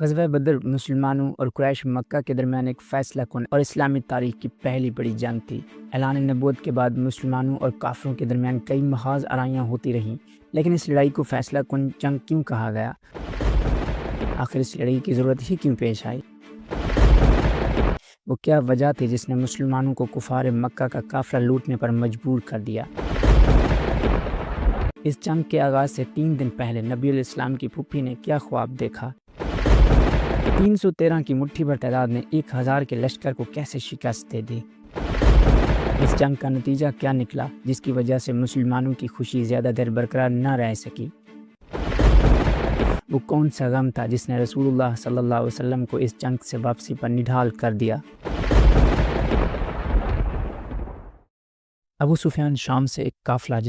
ग़ज़वा बदर मुसलमानों और कुरैश मक्का के दरमियान एक फ़ैसला कुन और इस्लामी तारीख़ की पहली बड़ी जंग थी। ऐलान नबूवत के बाद मुसलमानों और काफ़िरों के दरमियान कई महाज़ आराइयाँ होती रहीं, लेकिन इस लड़ाई को फ़ैसला कुन जंग क्यों कहा गया? आखिर इस लड़ाई की ज़रूरत ही क्यों पेश आई? वो क्या वजह थी जिसने मुसलमानों को कुफ़ार मक्का का काफ़िला लूटने पर मजबूर कर दिया? इस जंग के आगाज़ से 3 दिन पहले नबी इस्लाम की फूफी ने क्या ख्वाब देखा? 313 की मुट्ठी भर तादाद ने 1000 के लश्कर को कैसे शिकस्त दे दी? इस जंग का नतीजा क्या निकला जिसकी वजह से मुसलमानों की खुशी ज़्यादा देर बरकरार न रह सकी? वो कौन सा गम था जिसने रसूलुल्लाह सल्लल्लाहु अलैहि वसल्लम को इस जंग से वापसी पर निढाल कर दिया? अबू सुफियान शाम से एक काफ़िला